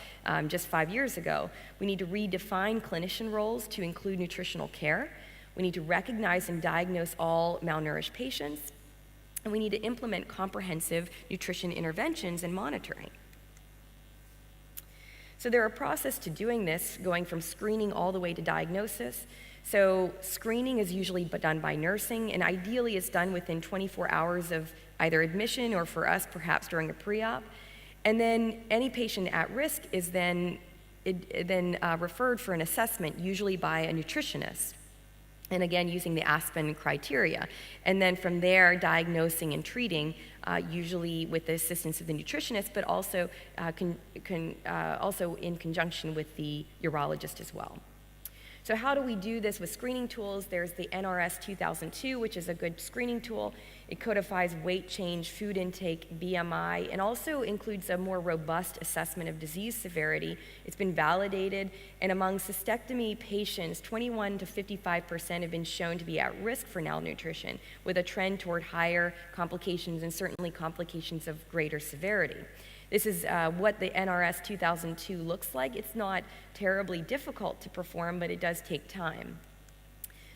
just 5 years ago. We need to redefine clinician roles to include nutritional care. We need to recognize and diagnose all malnourished patients. And we need to implement comprehensive nutrition interventions and monitoring. So there are processes to doing this, going from screening all the way to diagnosis. So screening is usually done by nursing, and ideally it's done within 24 hours of either admission or, for us, perhaps during a pre-op. And then any patient at risk is then referred for an assessment, usually by a nutritionist. And again, using the Aspen criteria. And then from there, diagnosing and treating, usually with the assistance of the nutritionist, but also, also in conjunction with the urologist as well. So how do we do this with screening tools? There's the NRS 2002, which is a good screening tool. It codifies weight change, food intake, BMI, and also includes a more robust assessment of disease severity. It's been validated, and among cystectomy patients, 21 to 55% have been shown to be at risk for malnutrition, with a trend toward higher complications and certainly complications of greater severity. This is what the NRS 2002 looks like. It's not terribly difficult to perform, but it does take time.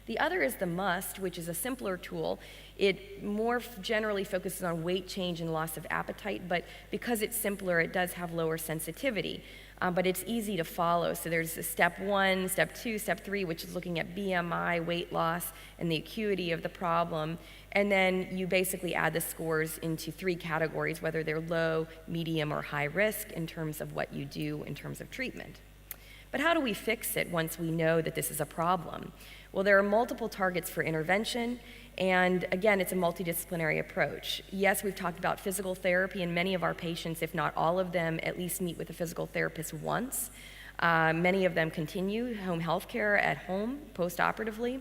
The other is the MUST, which is a simpler tool. It more generally focuses on weight change and loss of appetite, but because it's simpler, it does have lower sensitivity. But it's easy to follow. So there's a step 1, step 2, step 3, which is looking at BMI, weight loss, and the acuity of the problem. And then you basically add the scores into 3 categories, whether they're low, medium, or high risk in terms of what you do in terms of treatment. But how do we fix it once we know that this is a problem? Well, there are multiple targets for intervention, and again, it's a multidisciplinary approach. Yes, we've talked about physical therapy, and many of our patients, if not all of them, at least meet with a physical therapist once. Many of them continue home health care at home, post-operatively.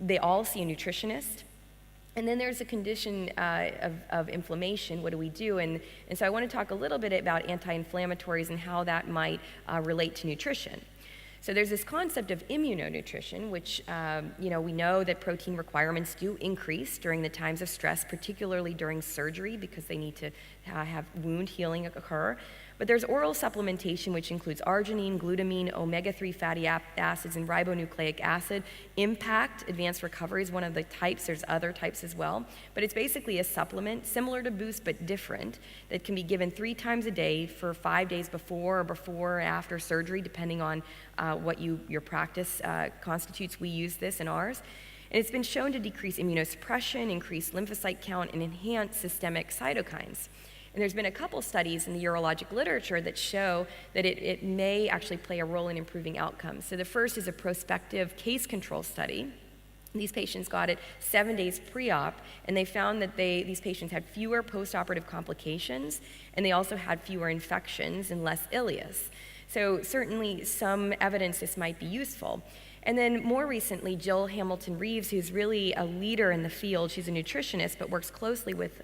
They all see a nutritionist. And then there's a condition of inflammation. What do we do? And so I want to talk a little bit about anti-inflammatories and how that might relate to nutrition. So there's this concept of immunonutrition, which we know that protein requirements do increase during the times of stress, particularly during surgery, because they need to have wound healing occur. But there's oral supplementation, which includes arginine, glutamine, omega-3 fatty acids, and ribonucleic acid. Impact advanced recovery is one of the types. There's other types as well. But it's basically a supplement similar to BOOST, but different, that can be given 3 times a day for 5 days before or after surgery, depending on what your practice constitutes. We use this in ours. And it's been shown to decrease immunosuppression, increase lymphocyte count, and enhance systemic cytokines. And there's been a couple studies in the urologic literature that show that it may actually play a role in improving outcomes. So the first is a prospective case control study. These patients got it 7 days pre-op, and they found that these patients had fewer postoperative complications, and they also had fewer infections and less ileus. So certainly some evidence this might be useful. And then more recently, Jill Hamilton-Reeves, who's really a leader in the field, she's a nutritionist but works closely with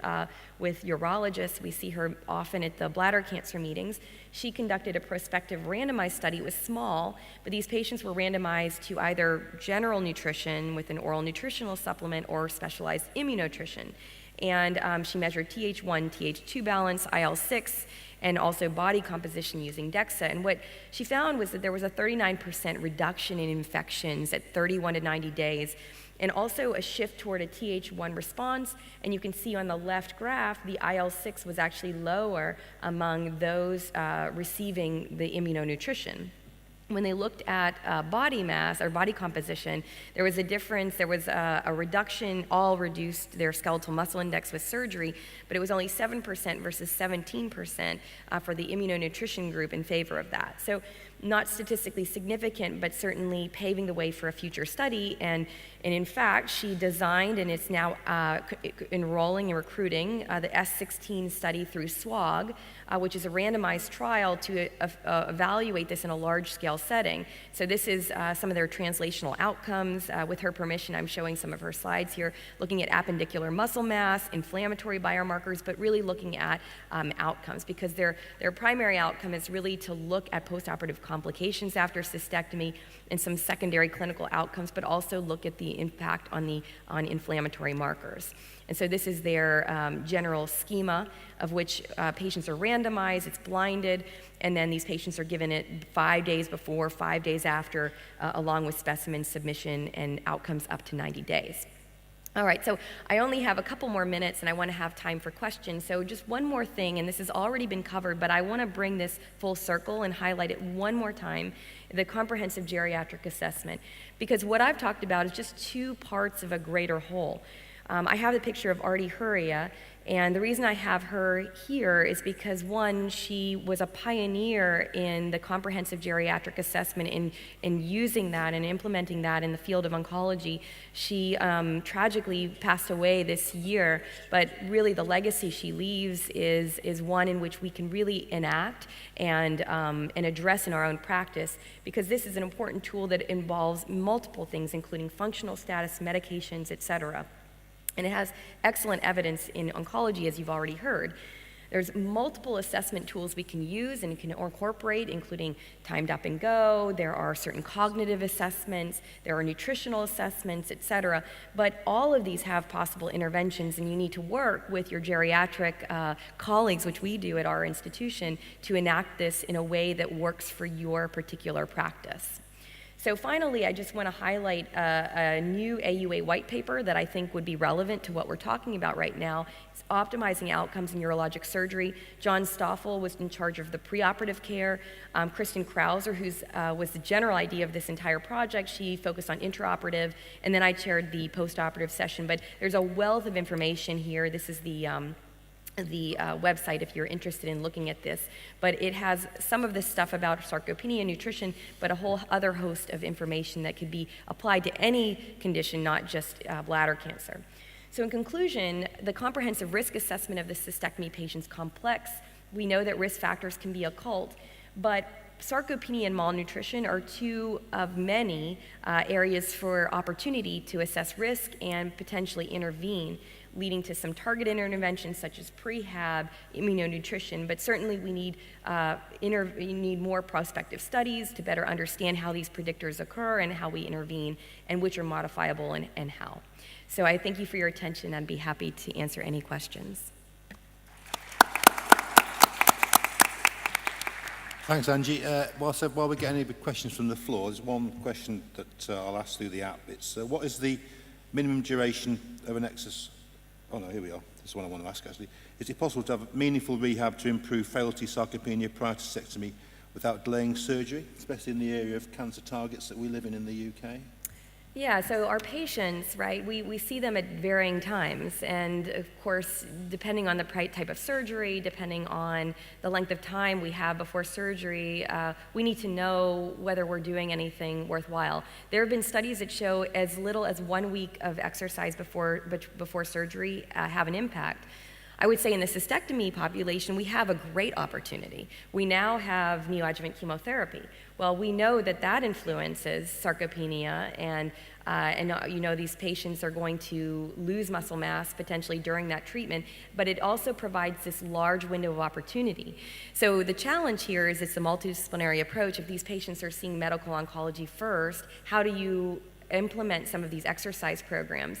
urologists. We see her often at the bladder cancer meetings. She conducted a prospective randomized study. It was small, but these patients were randomized to either general nutrition with an oral nutritional supplement or specialized immunonutrition. And she measured Th1, Th2 balance, IL-6, and also body composition using DEXA. And what she found was that there was a 39% reduction in infections at 31 to 90 days, and also a shift toward a Th1 response. And you can see on the left graph, the IL-6 was actually lower among those receiving the immunonutrition. When they looked at body mass or body composition, there was a difference. There was a reduction, all reduced their skeletal muscle index with surgery, but it was only 7% versus 17% for the immunonutrition group in favor of that. So not statistically significant, but certainly paving the way for a future study. And in fact, she designed, and it's now enrolling and recruiting, the S16 study through SWOG, which is a randomized trial to evaluate this in a large-scale setting. So this is some of their translational outcomes. With her permission, I'm showing some of her slides here, looking at appendicular muscle mass, inflammatory biomarkers, but really looking at outcomes, because their primary outcome is really to look at postoperative complications after cystectomy and some secondary clinical outcomes, but also look at the impact on inflammatory markers. And so this is their general schema of which patients are randomized, it's blinded, and then these patients are given it 5 days before, 5 days after, along with specimen submission and outcomes up to 90 days. All right, so I only have a couple more minutes and I want to have time for questions. So just one more thing, and this has already been covered, but I want to bring this full circle and highlight it one more time, the comprehensive geriatric assessment. Because what I've talked about is just 2 parts of a greater whole. I have the picture of Artie Huria, and the reason I have her here is because, one, she was a pioneer in the comprehensive geriatric assessment in using that and implementing that in the field of oncology. She tragically passed away this year, but really the legacy she leaves is one in which we can really enact and address in our own practice, because this is an important tool that involves multiple things, including functional status, medications, et cetera. And it has excellent evidence in oncology, as you've already heard. There's multiple assessment tools we can use and can incorporate, including timed up and go. There are certain cognitive assessments. There are nutritional assessments, et cetera. But all of these have possible interventions, and you need to work with your geriatric colleagues, which we do at our institution, to enact this in a way that works for your particular practice. So finally, I just want to highlight a new AUA white paper that I think would be relevant to what we're talking about right now. It's optimizing outcomes in urologic surgery. John Stoffel was in charge of the preoperative care. Kristen Krauser, who was the general idea of this entire project, she focused on intraoperative, and then I chaired the postoperative session. But there's a wealth of information here. This is the website if you're interested in looking at this, but it has some of this stuff about sarcopenia and nutrition, but a whole other host of information that could be applied to any condition, not just bladder cancer. So in conclusion, the comprehensive risk assessment of the cystectomy patient's complex. We know that risk factors can be occult, but sarcopenia and malnutrition are 2 of many areas for opportunity to assess risk and potentially intervene. leading to some targeted interventions such as prehab, immunonutrition, but certainly we need more prospective studies to better understand how these predictors occur and how we intervene and which are modifiable and how. So I thank you for your attention. I'd be happy to answer any questions. Thanks, Angie. While we get any questions from the floor, there's one question that I'll ask through the app. It's what is the minimum duration of an exercise? Oh no, here we are. This is one I want to ask actually. Is it possible to have meaningful rehab to improve frailty, sarcopenia prior to cystectomy without delaying surgery, especially in the area of cancer targets that we live in the UK? Yeah, so our patients, right, we see them at varying times, and of course, depending on the type of surgery, depending on the length of time we have before surgery, we need to know whether we're doing anything worthwhile. There have been studies that show as little as 1 week of exercise before surgery have an impact. I would say in the cystectomy population, we have a great opportunity. We now have neoadjuvant chemotherapy. Well, we know that that influences sarcopenia, and these patients are going to lose muscle mass potentially during that treatment, but it also provides this large window of opportunity. So the challenge here is it's a multidisciplinary approach. If these patients are seeing medical oncology first, how do you implement some of these exercise programs?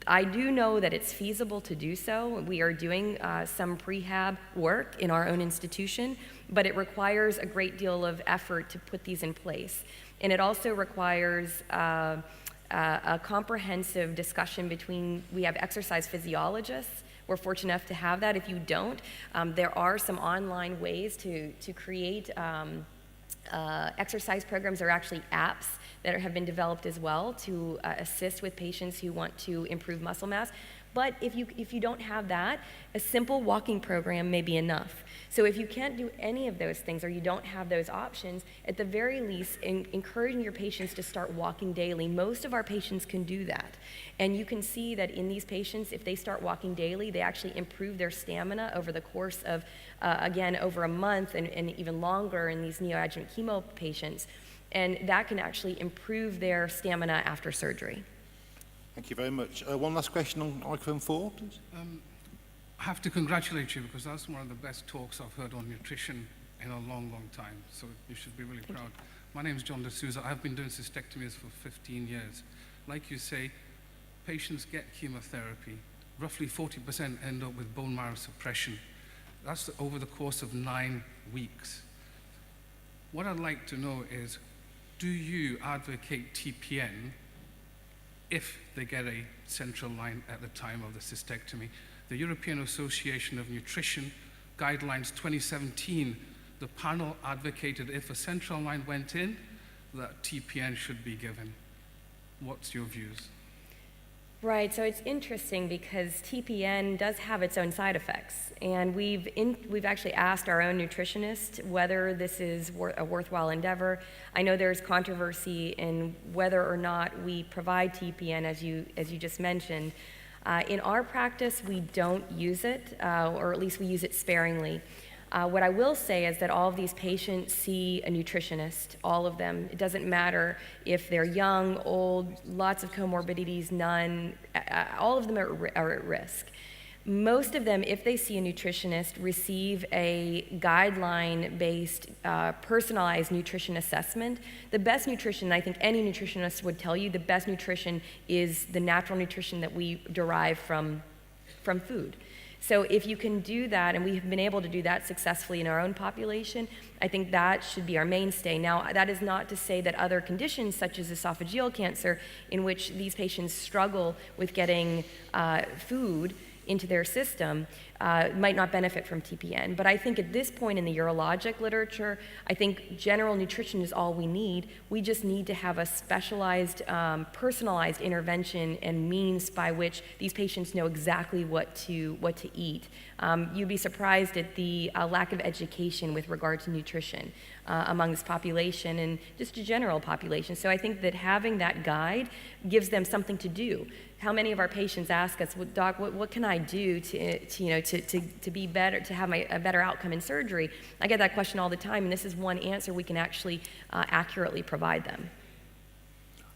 I do know that it's feasible to do so. We are doing some prehab work in our own institution, but it requires a great deal of effort to put these in place. And it also requires a comprehensive discussion between, we have exercise physiologists. We're fortunate enough to have that. If you don't, there are some online ways to create exercise programs. There are actually apps that have been developed as well to assist with patients who want to improve muscle mass. But if you don't have that, a simple walking program may be enough. So if you can't do any of those things or you don't have those options, at the very least, encouraging your patients to start walking daily. Most of our patients can do that. And you can see that in these patients, if they start walking daily, they actually improve their stamina over the course of, again, over a month and even longer in these neoadjuvant chemo patients. And that can actually improve their stamina after surgery. Thank you very much. One last question on microphone 4, please. I have to congratulate you because that's one of the best talks I've heard on nutrition in a long, long time. So you should be really proud. My name is John D'Souza. I've been doing cystectomies for 15 years. Like you say, patients get chemotherapy. Roughly 40% end up with bone marrow suppression. That's over the course of 9 weeks. What I'd like to know is, do you advocate TPN if they get a central line at the time of the cystectomy? The European Association of Nutrition Guidelines 2017, the panel advocated if a central line went in, that TPN should be given. What's your views? Right, so it's interesting because TPN does have its own side effects, and we've actually asked our own nutritionist whether this is a worthwhile endeavor. I know there's controversy in whether or not we provide TPN, as you just mentioned. In our practice, we don't use it, or at least we use it sparingly. What I will say is that all of these patients see a nutritionist, all of them. It doesn't matter if they're young, old, lots of comorbidities, none. All of them are at risk. Most of them, if they see a nutritionist, receive a guideline-based, personalized nutrition assessment. The best nutrition, I think any nutritionist would tell you, the best nutrition is the natural nutrition that we derive from food. So if you can do that, and we have been able to do that successfully in our own population, I think that should be our mainstay. Now, that is not to say that other conditions, such as esophageal cancer, in which these patients struggle with getting food into their system, might not benefit from TPN. But I think at this point in the urologic literature, I think general nutrition is all we need. We just need to have a specialized, personalized intervention and means by which these patients know exactly what to eat. You'd be surprised at the lack of education with regard to nutrition among this population and just a general population. So I think that having that guide gives them something to do. How many of our patients ask us, well, Doc, what can I do to be better, to have a better outcome in surgery? I get that question all the time, and this is one answer we can actually accurately provide them.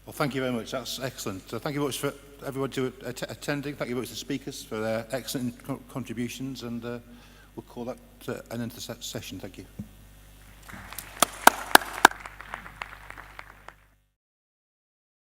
Well, thank you very much. That's excellent. So thank you very much for everyone attending. Thank you very much to the speakers for their excellent contributions, and we'll call that an end to the session. Thank you.